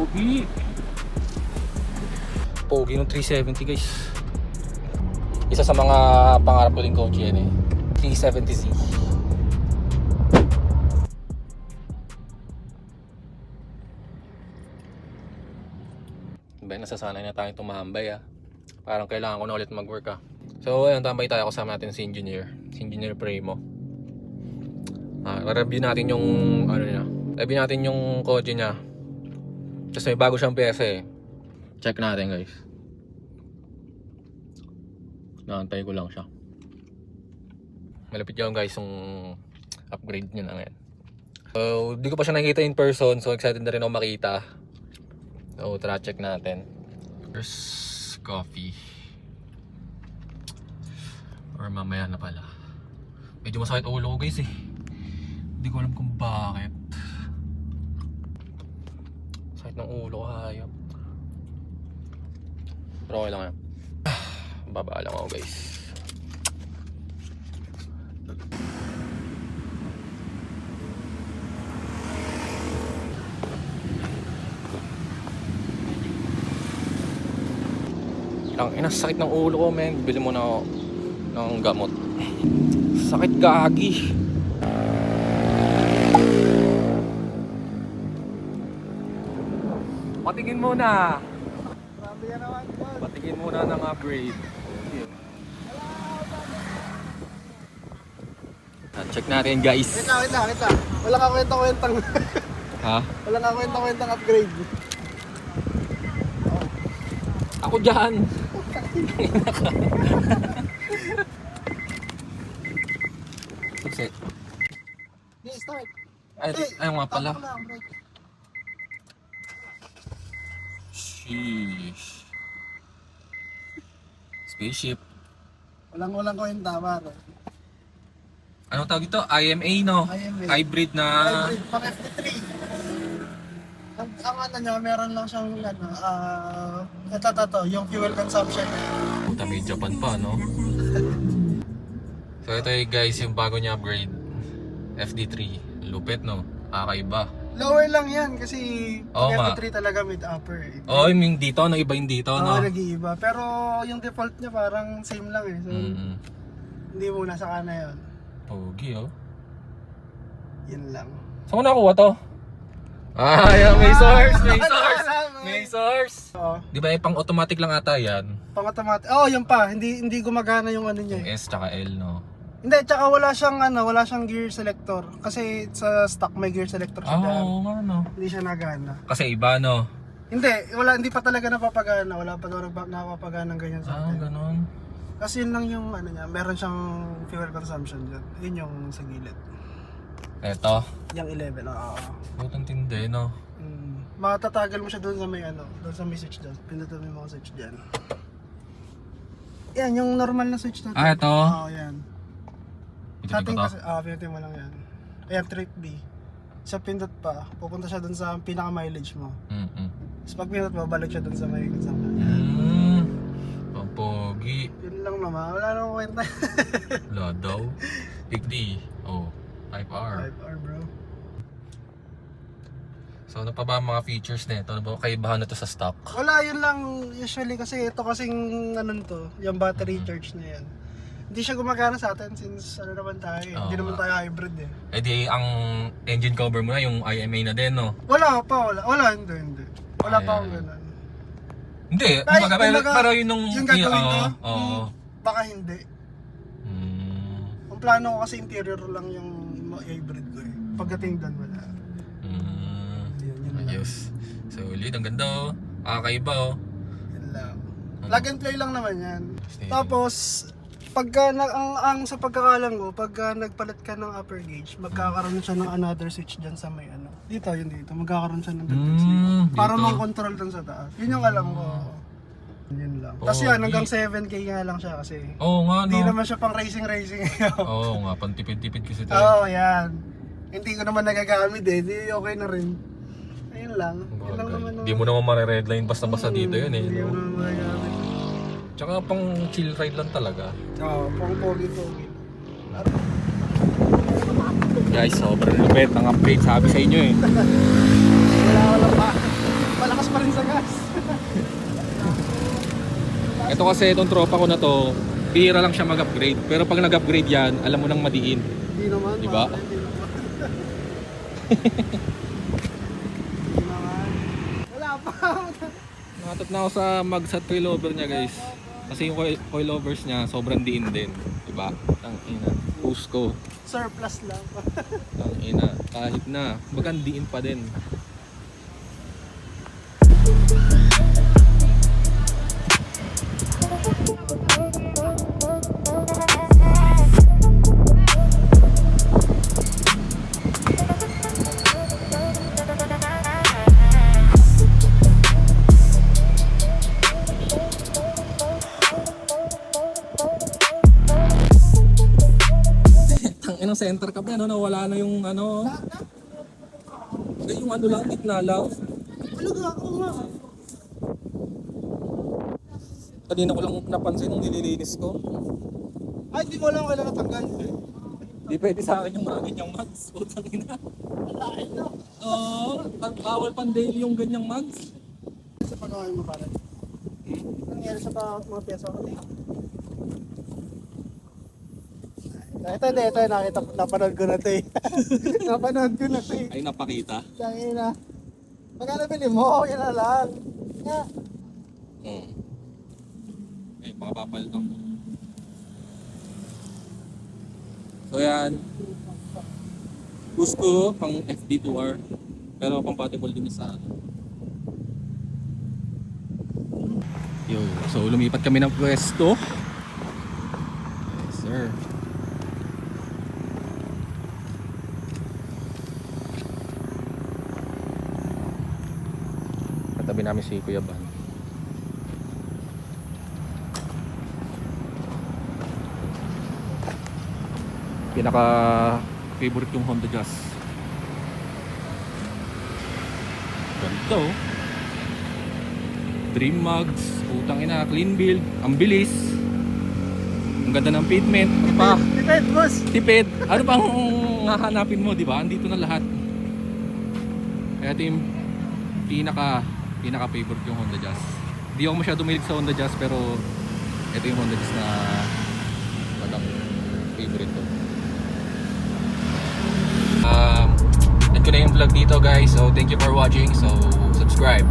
Pogi. Pogi ng 370 guys. Isa sa mga pangarap ko din kotse yan eh. 370Z. Ba, nasasanay na tayong tumambay ah. Parang kailangan ko na ulit mag-work ah. So ayun, tambay tayo, kasama natin si Engineer Primo. Review natin yung ano niya. Review natin yung kotse niya. Kasi may bago siyang pyesa eh. Check natin guys. Naantay ko lang siya. Malapit yan guys yung upgrade niya na ngayon. So di ko pa siya nakikita in person, so excited na rin ako makita. So tara, check natin. First coffee. Or mamaya na pala. Medyo masakit ulo ko guys eh. Hindi ko alam kung bakit. Sakit ng ulo ko, hayop. Pero okay lang yan. Baba lang ako guys. Ang ina, sakit ng ulo ko men. Bili mo na ako ng gamot. Sakit gagi. Patingin muna. Grabe yan naman, boss. Patingin muna ng upgrade. Check natin guys. Wait lang. Wala ka kwenta-kwentang. Ha? Wala ka kwenta-kwentang upgrade. Ako dyan. Success. Di, start. Ayaw nga pala. Tapos lang, break. Sheesh. Spaceship. Walang kwenta, pare. Anong tawag ito? IMA no? IMA. Hybrid na... Hybrid, pang FT3. Ang ano niya, meron lang siyang ano, ito, yung fuel consumption. Puta, may Japan pa no? So ito guys, yung bago niya upgrade. FD3. Lupit no? Kakaiba. Lower lang yan kasi Oo nga. FT3 talaga mid upper. Oh, yung dito, no? Iba yung dito no? Oo, nag-iiba. Pero yung default niya parang same lang eh. So, hindi muna sa kana yun. Pogi oh. Yun lang. Saan ko nakuha to? Yeah, may source! May source! Oo. Di ba pang automatic lang ata yan? Pang automatic. Oo, yun pa. Hindi gumagana yung ano niya. Yung S tsaka L no? Hindi, tsaka wala siyang gear selector. Kasi sa stock may gear selector siya dyan. Oo nga no? Hindi siya nagana. Kasi iba no? Hindi pa talaga napapagana. Wala pa daw napapagana ng ganyan sa atin. Ganon. Kasi yun lang yung ano niya, meron siyang fuel consumption dyan. Yun yung sa gilid. Eto. Yung 11, oo. Putang tindi no? Matatagal mo siya doon sa may doon sa may switch dyan. Pindutin mo yung mga switch dyan. Yan, yung normal na switch natin. Ito? Oo, yan. Sa Ito atin ko to? kasi, pinutin mo lang yan. Ayan, trip B. Sa pindot pa, pupunta siya doon sa pinaka-mileage mo. Tapos pag pinot mo, balik siya doon sa may consumption. Pogi. Yun lang naman, wala nang kwenta. Wala daw. Big D. Oh, Type R. 5R bro. So ano pa ba ang mga features nito? Ano ba kaibahan na to sa stock? Wala, yun lang usually kasi ito kasing to, yung battery charge na yan. Hindi siya gumagana sa atin since ano naman tayo eh. Hindi naman tayo hybrid eh. Eh di ang engine cover mo na yung IMA na din no? Wala, hindi. Wala pa akong ganun. Hindi, Ay, pero yun nung... yung gagawin ko, Oo. baka hindi. Ang plano ko kasi interior lang yung hybrid ko eh. Pagdating doon wala. Yun lang. Ayos. So ulit, ang ganda oh. Kakaiba oh. Yun lang. Plug and play lang naman yan. Tapos, pagka ang sa pagkakalam ko, pagka nagpalit ka ng upper gauge, magkakaroon siya ng another switch dyan sa may ano. Dito, magkakaroon siya ng dagdag switch. Para dito. mang-control dun sa taas. Yun yung alam ko. Yun lang. Tapos yan, hanggang 7K nga lang siya kasi. Oo nga no. Hindi naman siya pang racing. Oo nga, pantipid-tipid kasi tayo. Oo, yan. Hindi ko naman nagagamit eh. Di okay na rin. Ayun lang. Yun lang naman. Hindi mo naman mare-redline basta-basta dito yun eh. Hindi No? mo naman magagamit. Tsaka pang chill ride lang talaga. Oo, pang pogi-pogi. Guys, sobrang lupit ang upgrade sabi sa inyo eh. Wala pa. Wala pa rin sa gas. Ito kasi itong tropa ko na to, bihira lang siya mag-upgrade. Pero pag nag-upgrade yan, alam mo nang madiin. Hindi naman. Diba? Hindi naman. Hindi naman. Wala pa. Nakatat na ako sa mags at coilover niya guys. Kasi yung coilovers niya sobrang diin din. Diba? Tangina. Cusco. Surplus lang. Tangina. Kahit na. Bagang diin pa din. Tangina center cap yan, nawala na yung ano. Yung ano lang, gitna lang. Talaga ako nga. Kanina ko lang napansin nung nililinis ko. Ay, di mo lang kailan natanggal. Di pwede sa akin yung mga ganyang mags. Putang ina. Lain na. Oo, bawal pan daily yung ganyang mags. Sa pagkain mo pare. Nangyari sa mga pyesa ko. Ito, napanood ko na ito eh. Napanood ko na ito eh. Ay napakita. Tangin na. Magkano bili mo? Yan na lang. Yeah. Eh, makapapal to. So yan. Gusto pang FD2R. Pero compatible din sa ano. Yo, so lumipat kami ng pwesto. Yes, sir. Katabi namin si Kuya Ban. Pinaka favorite yung Honda Jazz. Ganito. Dream Mags, putang ina, clean build, ang bilis. Ang ganda ng pavement, ano pa? Depend, boss. Tipid. Ano pang hahanapin mo, di ba? Andito na lahat. Kaya ito yung pinaka favorite yung Honda Jazz. Hindi ako masyado mahilig sa Honda Jazz, pero ito yung Honda Jazz na talagang favorite ko. End ko na yung vlog dito guys, so thank you for watching, so subscribe.